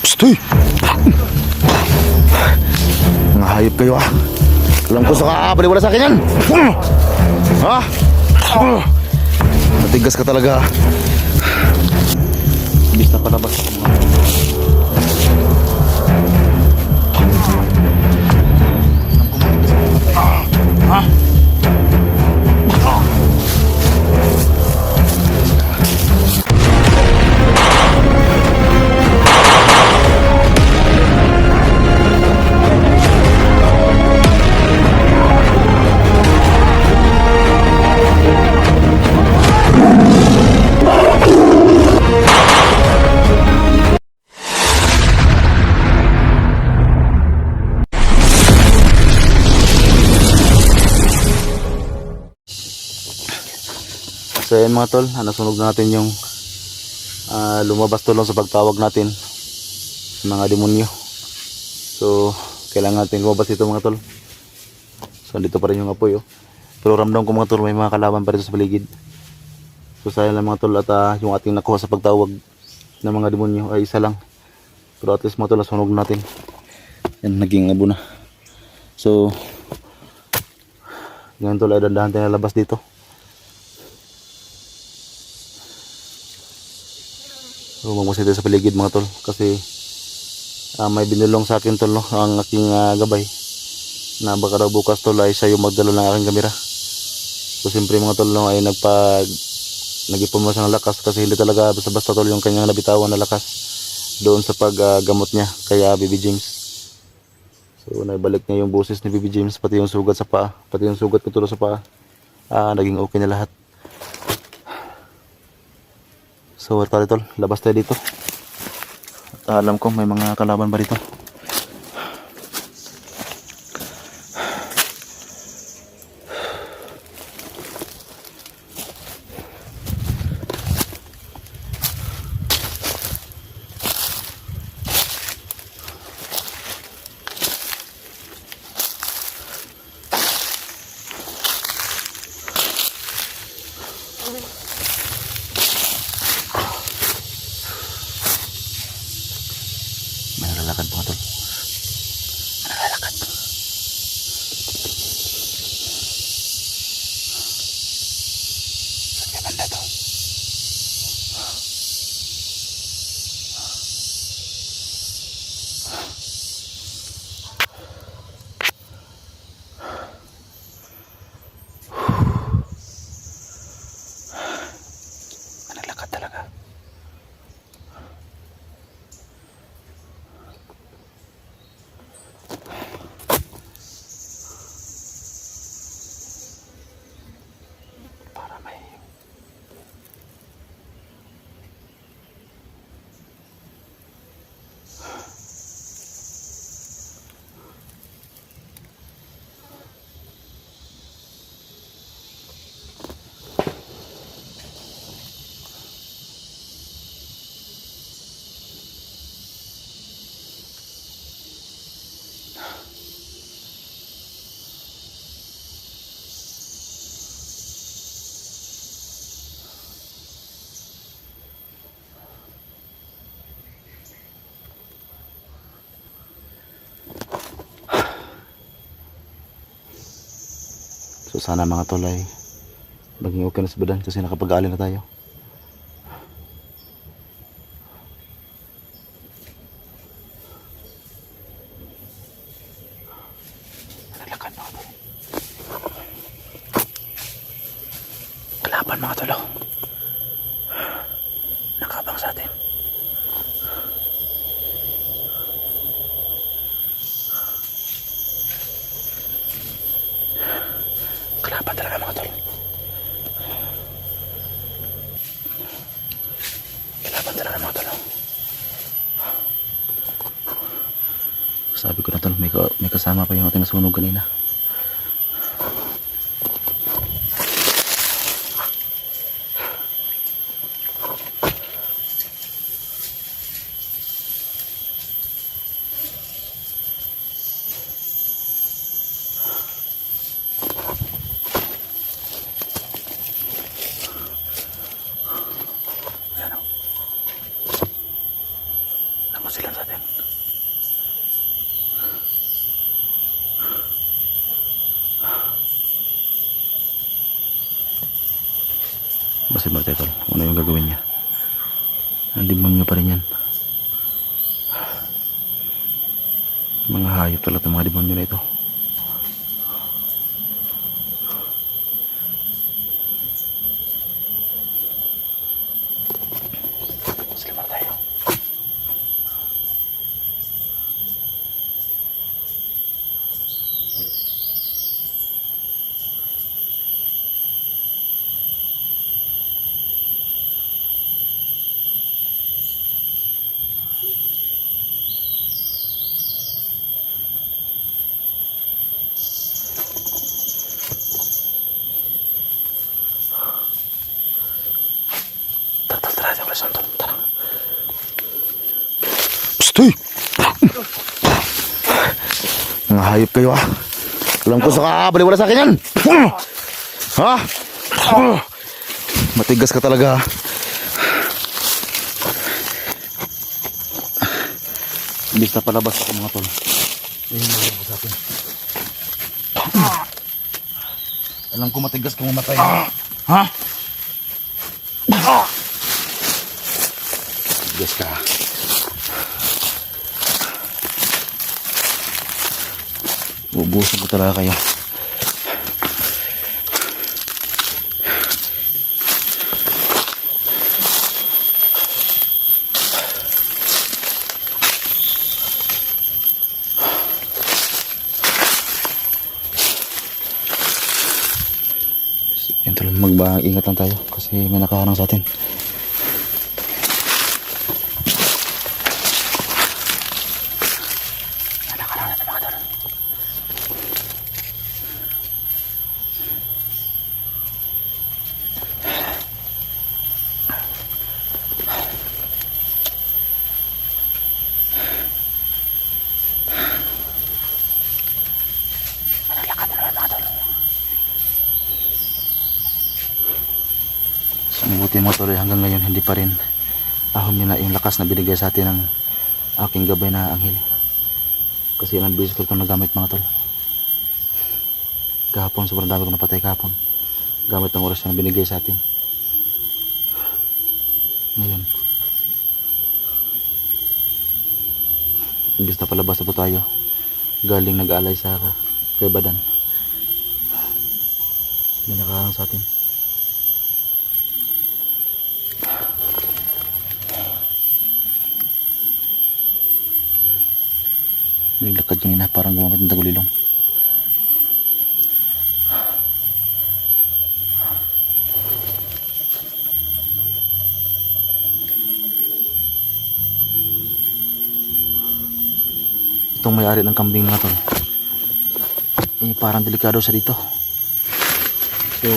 Stoy! Mga hayop kayo ah. Alam ko sa kakabaliwala sa akin yan. Ha? Matigas ka talaga. Bis na palabas. Ha? So ayan mga tol, nasunog natin yung lumabas tulong sa pagtawag natin mga demonyo. So kailangan natin lumabas dito mga tol. So dito pa rin yung apoy oh. Pero ramdam ko mga tol, may mga kalaban pa rin sa paligid. So sayang lang mga tol at yung ating nakuha sa pagtawag ng mga demonyo ay isa lang. Pero at least mga tol, nasunog natin. Yan, naging abo na. So yan tol, ay dandahan tayo nalabas dito. So magmusay tayo sa paligid mga tol, kasi may binulong sa akin tol no, ang aking gabay na baka daw bukas tol ay siya yung magdala ng aking kamera. So siyempre mga tol no, ay nag-ipon mo siya ng lakas, kasi hindi talaga basta-basta tol yung kanyang nabitawan na lakas doon sa paggamot niya kaya Baby James. So naibalik niya yung boses ni Baby James, pati yung sugat sa paa, pati yung sugat ko tol sa paa, naging okay na lahat. So tara tol, labas tayo dito. At alam ko may mga kalaban pa dito. May nalalakad mga tol. May nalalakad. Saan ka banda to? May nalalakad talaga. So sana mga tol ay maging okay na sa badan, kasi nakapag-aalin na tayo. Nalakad mga tol. Kalaban mga tol. Nakabang sa atin. Kalaban talaga mga tol. Kalaban talaga mga tol. Sabi ko na tol, may kasama pa yung ating nasunog kanina. Takot sila sa atin. Basta ba tayo, tol? Ano yung gagawin niya? Ang demonyo pa rin yan. Mga hayop talaga itong mga demonyo na ito. Slimar tayo. Tara, tara. Stoy! Mga hayop kayo ah. Alam ko sa kakabaliwala sa akin yan. Ha? Matigas ka talaga. Imbis na palabas ako mga tol. Ayun na ako sa akin. Alam ko matigas kang mamatay. Ha? Tigas ka. Ubusin ko talaga kayo. Yan tol, mag-ingat lang tayo kasi may nakaharang sa atin. Mabuti mo tuloy hanggang ngayon hindi pa rin ahom niya na yung lakas na binigay sa atin ng aking gabay na anghel. Kasi ilang beses ko itong nagamit mga tol. Kahapon sobrang dami ko napatay kahapon. Gamit ang oras na binigay sa atin. Ngayon imbis na palabas na po tayo galing nag-alay sa kay Badan. May nakaharang sa atin. Naglakad kanina parang gumamit ng tagulilong. Itong may-ari ng kambing mga tol, parang delikado siya dito. So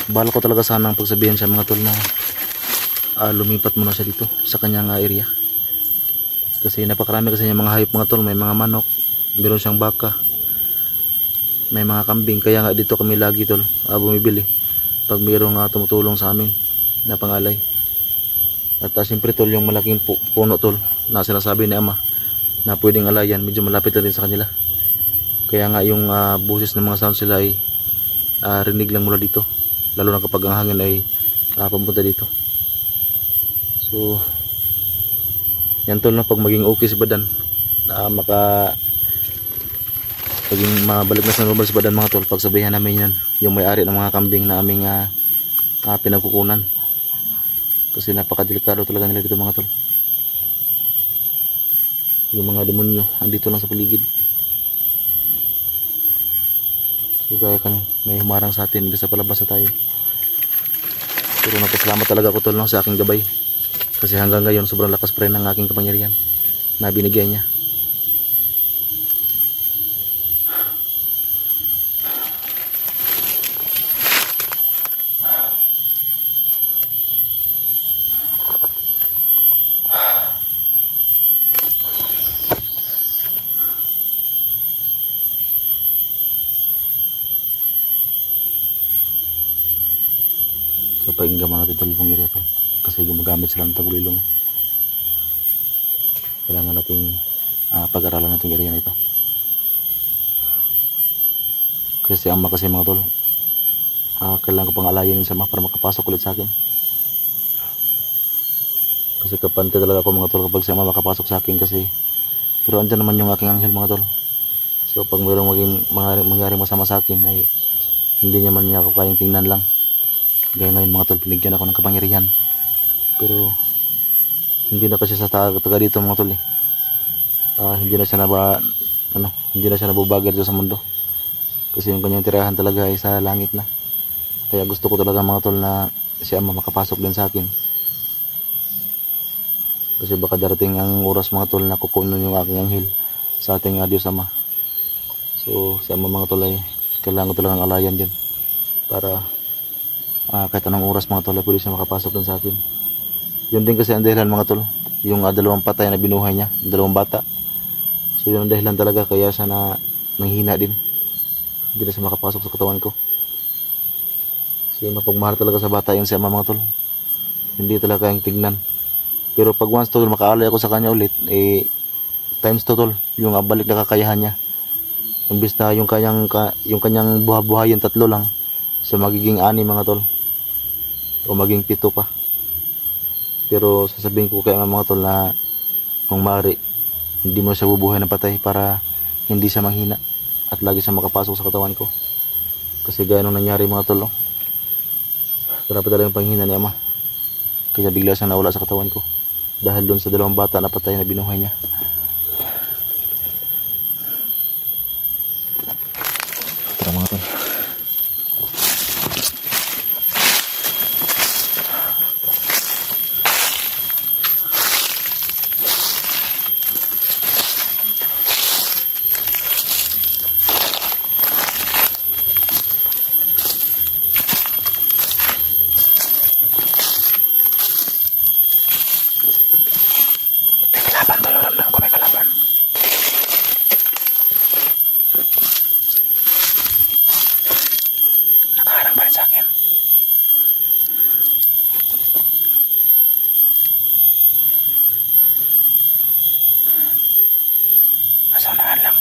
bala ko talaga sanang pagsabihin sa mga tol na lumipat muna siya dito sa kanyang area. Kasi napakarami kasi yung mga hayop mga tol. May mga manok, meron siyang baka, may mga kambing. Kaya nga dito kami lagi tol bumibili pag mayroong tumutulong sa amin na pangalay. At siyempre tol, yung malaking puno tol na sinasabi ni ama na pwedeng alayan, medyo malapit na rin sa kanila. Kaya nga yung boses ng mga sound sila ay rinig lang mula dito, lalo na kapag ang hangin ay papunta dito. So yan tol, pag maging okay si Badan, maging mabalik na sa normal si Badan mga tol, pagsabihan namin yan yung may-ari ng mga kambing na aming pinagkukunan. Kasi napakadelikado talaga nila dito mga tol. Yung mga demonyo andito lang sa paligid. So kaya kan may humarang sa atin bisa palabas na tayo. Pero nagpasalamat talaga ako tol sa aking gabay. Kasi hanggang ngayon sobrang lakas pa rin ng aking kapangyarihan na binigay niya. So painggaman natin ito yung area tol. Kasi gumagamit sila ng tagulilong. kailangan nating pag-aralan natin area nito. Kasi si ama kasi mga tol, kailangan ko pang alayin yung sama para makapasok ulit sa akin. Kasi kapante talaga ako mga tol kapag si ama makapasok sa akin kasi, pero andyan naman yung aking anghel mga tol. So pag mayroong mangyari masama sa akin ay hindi naman niya ako kayang tingnan lang. Gaya ngayon mga tol, pinigyan ako ng kapangyarihan. Pero hindi na kasi sa taga dito mga tol eh. Hindi na siya hindi na siya nabubagal dito sa mundo. Kasi yung kanyang tirahan talaga ay sa langit na. Kaya gusto ko talaga mga tol na si ama makapasok din sa akin. Kasi baka darating ang oras mga tol na kukunin yung aking anghel sa ating Diyos Ama. So si ama mga tol ay kailangan ko talagang alayan din para kahit anong oras mga tol ay pwede siya makapasok din sa akin. Yun din kasi ang dahilan mga tol, yung dalawang patay na binuhay niya, yung dalawang bata. So yun ang dahilan talaga kaya siya nanghina din. Hindi na siya makapasok sa katawan ko. Kasi mapagmahal talaga sa bata yung si ama mga tol. Hindi talaga kayang tignan. Pero pag once tol makaalay ako sa kanya ulit, times to tol, yung balik na kakayahan niya. Imbis na yung kanyang buhayin 3 lang, so magiging 6 mga tol. O maging 7 pa. Pero sasabihin ko kay mga tol na kung maaari, hindi mo siya bubuhay ng patay para hindi siya manghina at lagi siya makapasok sa katawan ko. Kasi gaya nung nangyari mga tol, grabe talaga yung panghina ni ama. Kaya bigla siyang nawala sa katawan ko dahil doon sa dalawang bata na patay na binuhay niya. Tara mga tol. Kalaban tol, ramdam ko may kalaban. Nakaharang pa rin sa akin. Nasa unahan lang.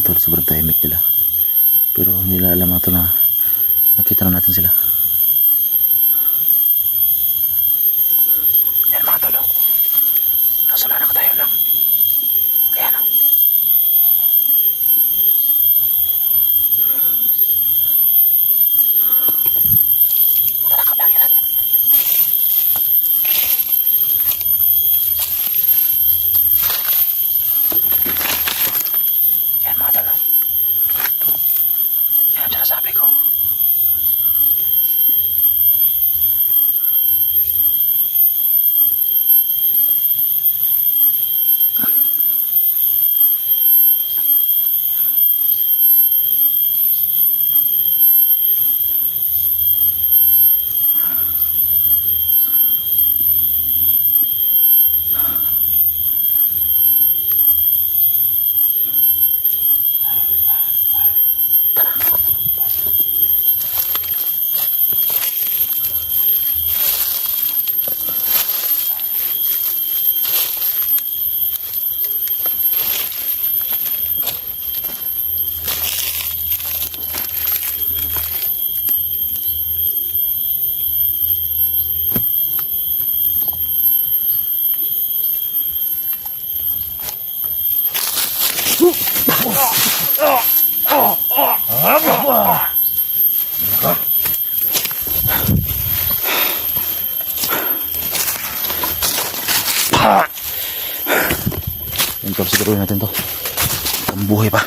Tol, sobrang tahimik nila. Pero hindi nila alam ito na nakita na natin sila. Yan mga tol. Nasa na nakatayo lang. Ayan o. Tara, kapangin natin. Yan mga tol. Yan ang sinasabi ko. Yan tol, siguruhin natin to. Ang buhay pa.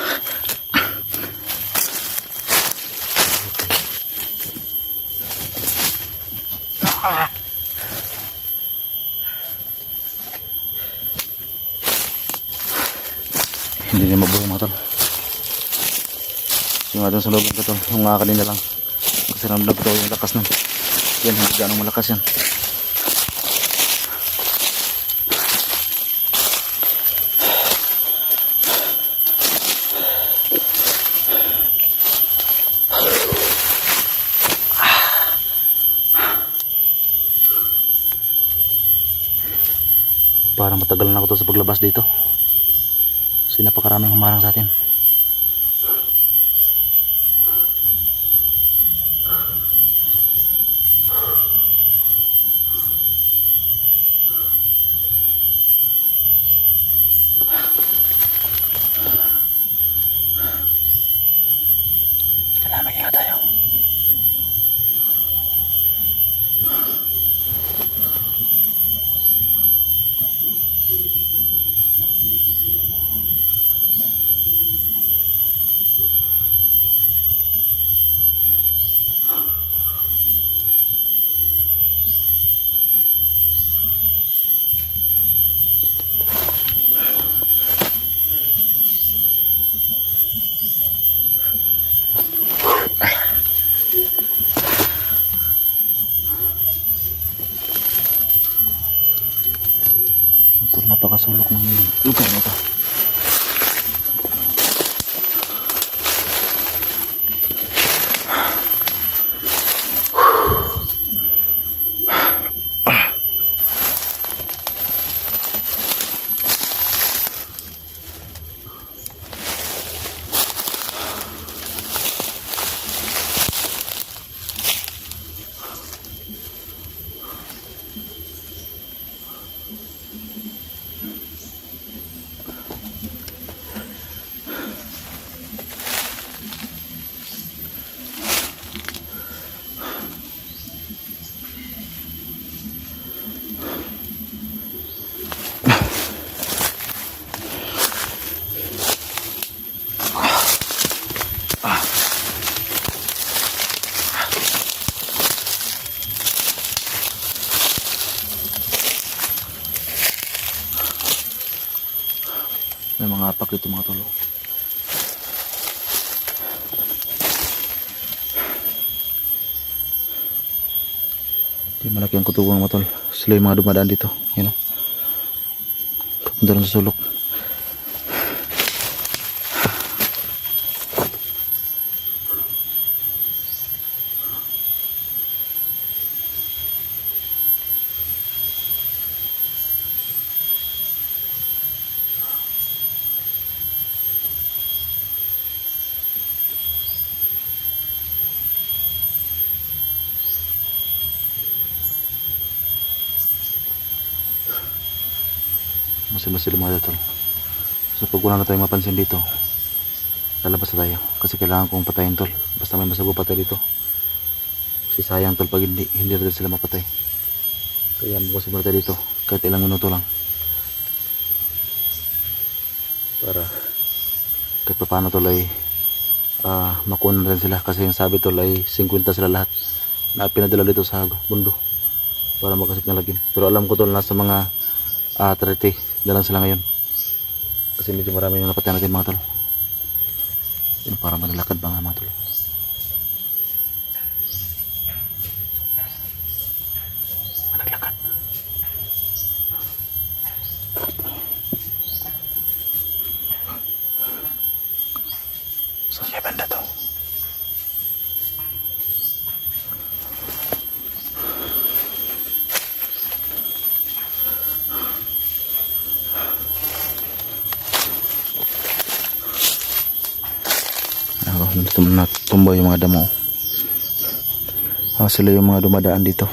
Hindi niya mabuhay mga tol. Yung ating sa loob ng tol, yung mga kanina lang. Kasi ramdam ko yung lakas nun. Yan, hindi ganong malakas yan. Para matagal na ako to sa paglabas dito. Kasi napakaraming humarang sa atin. Kailangan mag-ingat tayo. Ito, napakasulok ng lugar na ito. May mga apak dito mga tol. Di malaki ang kutubo mga tol. Sila yung mga dumadaan dito. Yan o. Punta lang sa sulok. Masila mga tol. So pag wala na tayong mapansin dito, lalabas na tayo. Kasi kailangan kong patayin tol. Basta may masago patay dito. Kasi sayang tol pag hindi natin sila mapatay. Kaya magpasimula tayo dito. Kahit ilang minuto lang. Para kahit pa paano tol ay makuha na rin sila. Kasi yung sabi tol ay 50 sila lahat na pinadala dito sa mundo para makasip na lagim. Pero alam ko tol nasa mga 30 na lang sila ngayon. Kasi medyo marami yung napatay natin mga tol. Yun, para manilakad ba nga mga tol. Managlakad. So siya banda to. Natumba yung mga damo. Sila yung mga dumadaan dito.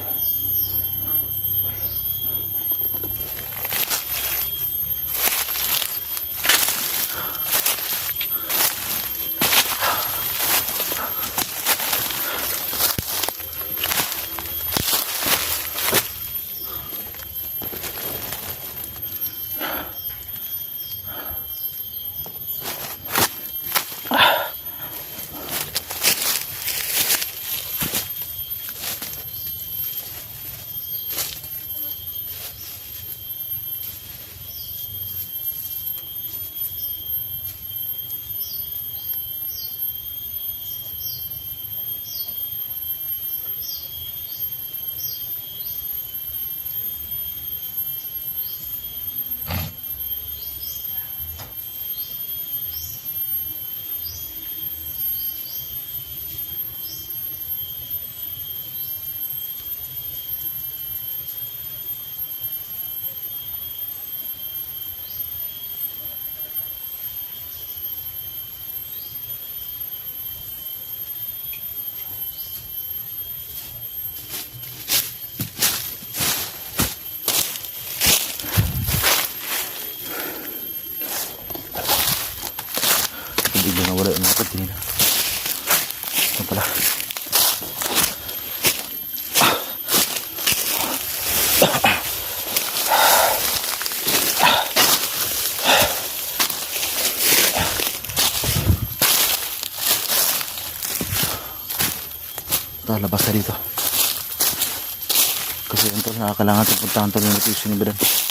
Ito, labas na dito. Kasi ito, nakakalangan itong puntahan ito ng location ni Bidan.